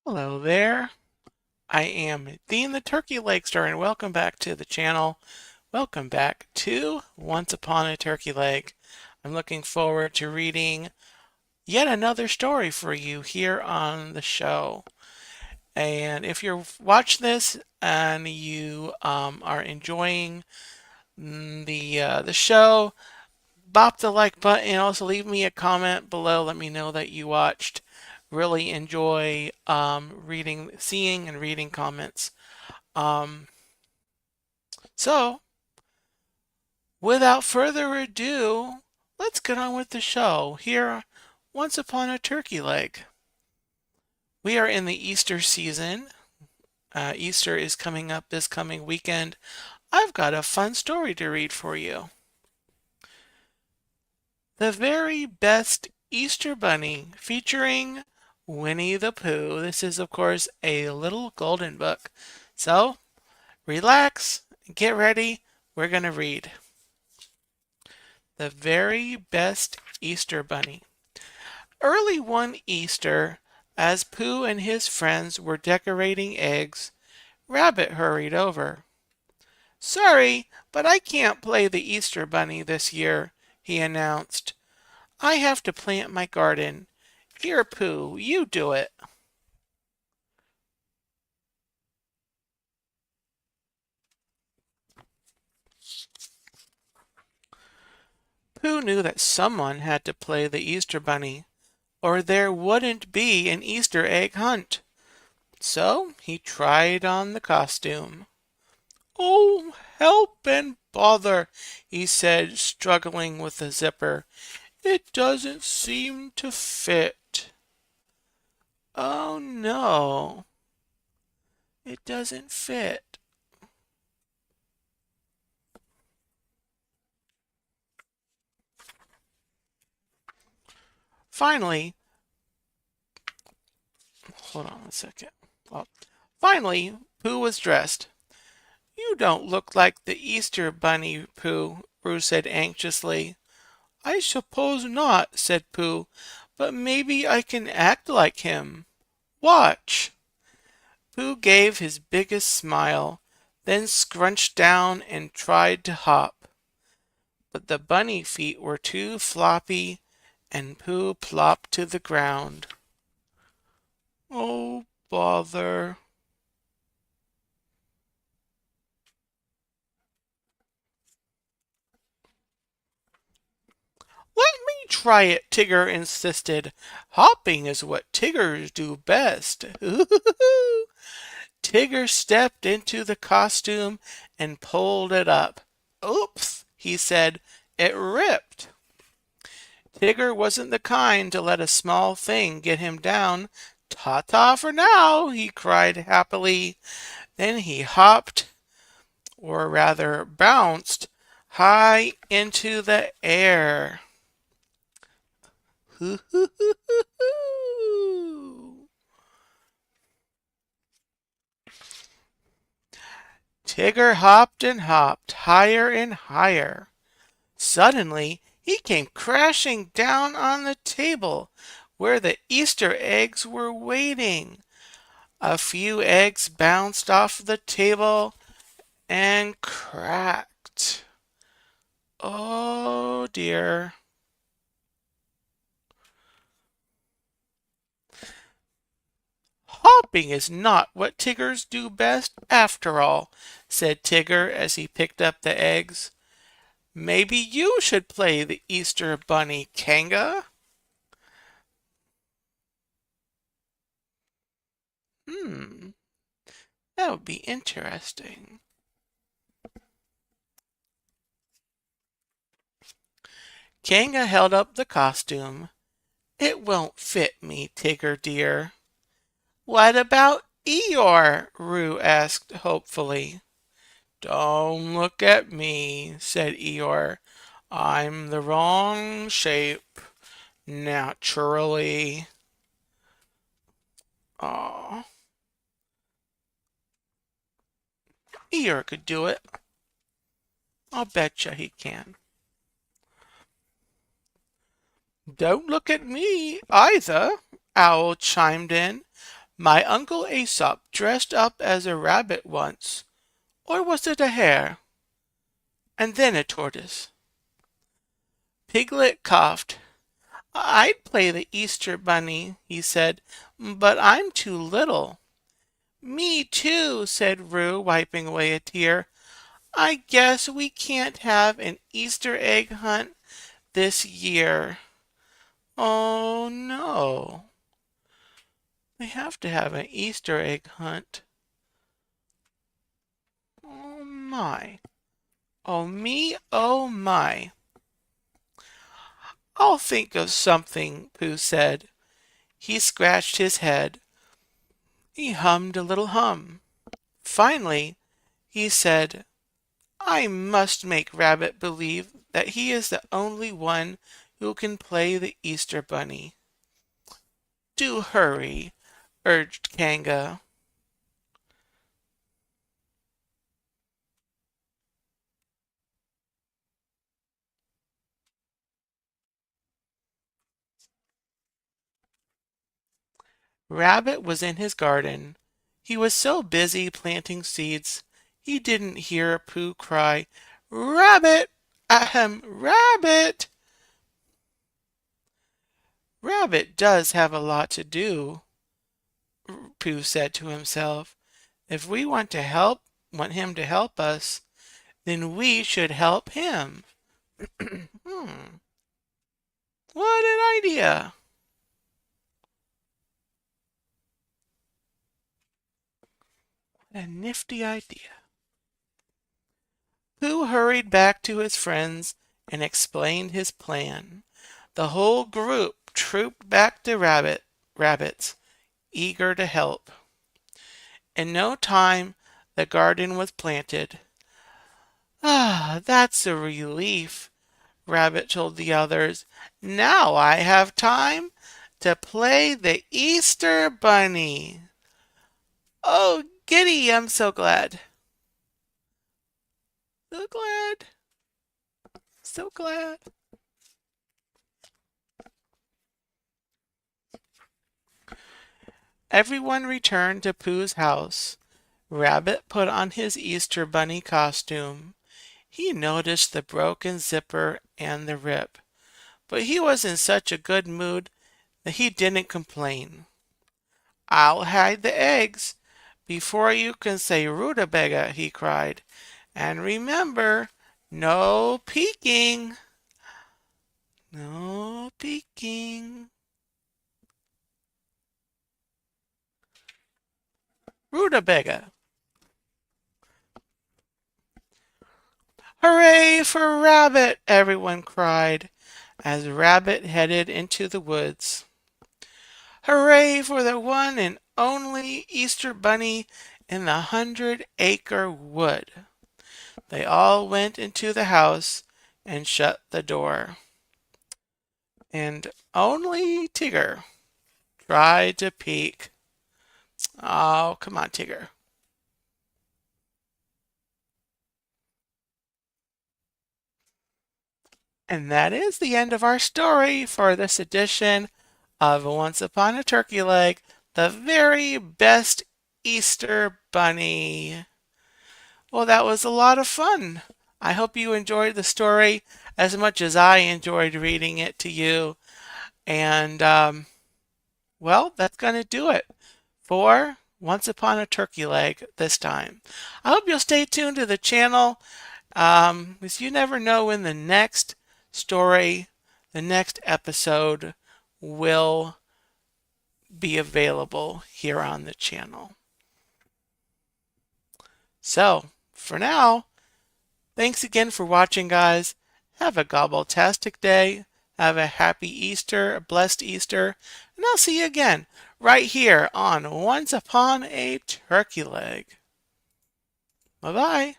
Hello there. I am Dean the Turkey Legster and welcome back to the channel. Welcome back to Once Upon a Turkey Leg. I'm looking forward to reading yet another story for you here on the show. And if you're watching this and you are enjoying the show, bop the like button and also leave me a comment below. Let me know that you watched. Really enjoy seeing and reading comments. Um, so, without further ado, let's get on with the show. Here, Once Upon a Turkey Leg. We are in the Easter season. Easter is coming up this coming weekend. I've got a fun story to read for you. The Very Best Easter Bunny, featuring Winnie the Pooh. This is, of course, a little golden book. So, relax, get ready. We're going to read. The Very Best Easter Bunny. Early one Easter, as Pooh and his friends were decorating eggs, Rabbit hurried over. "Sorry, but I can't play the Easter Bunny this year," he announced. "I have to plant my garden. Here, Pooh, you do it." Pooh knew that someone had to play the Easter Bunny, or there wouldn't be an Easter egg hunt. So he tried on the costume. "Oh, help and bother," he said, struggling with the zipper. "It doesn't seem to fit." "Oh no, it doesn't fit." Finally, hold on a second. Well, finally, Pooh was dressed. "You don't look like the Easter Bunny, Pooh," Roo said anxiously. "I suppose not," said Pooh, "but maybe I can act like him. Watch." Pooh gave his biggest smile, then scrunched down and tried to hop. But the bunny feet were too floppy, and Pooh plopped to the ground. "Oh, bother." "Let me try it," Tigger insisted. "Hopping is what Tiggers do best." Tigger stepped into the costume and pulled it up. "Oops," he said, "it ripped." Tigger wasn't the kind to let a small thing get him down. "Ta-ta for now," he cried happily. Then he hopped, or rather bounced, high into the air. Hoo hoo hoo hoo hoo. Tigger hopped and hopped, higher and higher. Suddenly, he came crashing down on the table where the Easter eggs were waiting. A few eggs bounced off the table and cracked. Oh dear. "Hopping is not what Tiggers do best, after all," said Tigger as he picked up the eggs. "Maybe you should play the Easter Bunny, Kanga." Hmm, that would be interesting. Kanga held up the costume. "It won't fit me, Tigger dear." "What about Eeyore?" Roo asked hopefully. "Don't look at me," said Eeyore. "I'm the wrong shape, naturally." Aw, Eeyore could do it. I'll betcha he can. "Don't look at me either," Owl chimed in. My Uncle Aesop dressed up as a rabbit once, or was it a hare? And then a tortoise. Piglet coughed. I'd play the Easter Bunny, he said, but I'm too little. Me too, said Roo, wiping away a tear. I guess we can't have an Easter egg hunt this year. Oh no. We have to have an Easter egg hunt. Oh my. Oh me, oh my. I'll think of something, Pooh said. He scratched his head. He hummed a little hum. Finally, he said, I must make Rabbit believe that he is the only one who can play the Easter Bunny. Do hurry, urged Kanga. Rabbit was in his garden. He was so busy planting seeds, he didn't hear Pooh cry, Rabbit! Ahem, Rabbit! Rabbit does have a lot to do, Pooh said to himself. If we want him to help us, then we should help him. What an idea! A nifty idea. Pooh hurried back to his friends and explained his plan. The whole group trooped back to Rabbits, eager to help. In no time, the garden was planted. Ah, that's a relief, Rabbit told the others. Now I have time to play the Easter Bunny. Oh, giddy, I'm so glad. So glad. So glad. Everyone returned to Pooh's house. Rabbit put on his Easter Bunny costume. He noticed the broken zipper and the rip, but he was in such a good mood that he didn't complain. I'll hide the eggs before you can say rutabaga, he cried. And remember, no peeking. No peeking. Rutabaga. Hooray for Rabbit! Everyone cried as Rabbit headed into the woods. Hooray for the one and only Easter Bunny in the 100-acre wood. They all went into the house and shut the door. And only Tigger tried to peek. Oh, come on, Tigger. And that is the end of our story for this edition of Once Upon a Turkey Leg, the very best Easter Bunny. Well, that was a lot of fun. I hope you enjoyed the story as much as I enjoyed reading it to you. And, well, that's going to do it for Once Upon a Turkey Leg this time. I hope you'll stay tuned to the channel, because you never know when the next story, the next episode will be available here on the channel. So, for now, thanks again for watching, guys. Have a gobble-tastic day. Have a happy Easter, a blessed Easter, and I'll see you again right here on Once Upon a Turkey Leg. Bye-bye.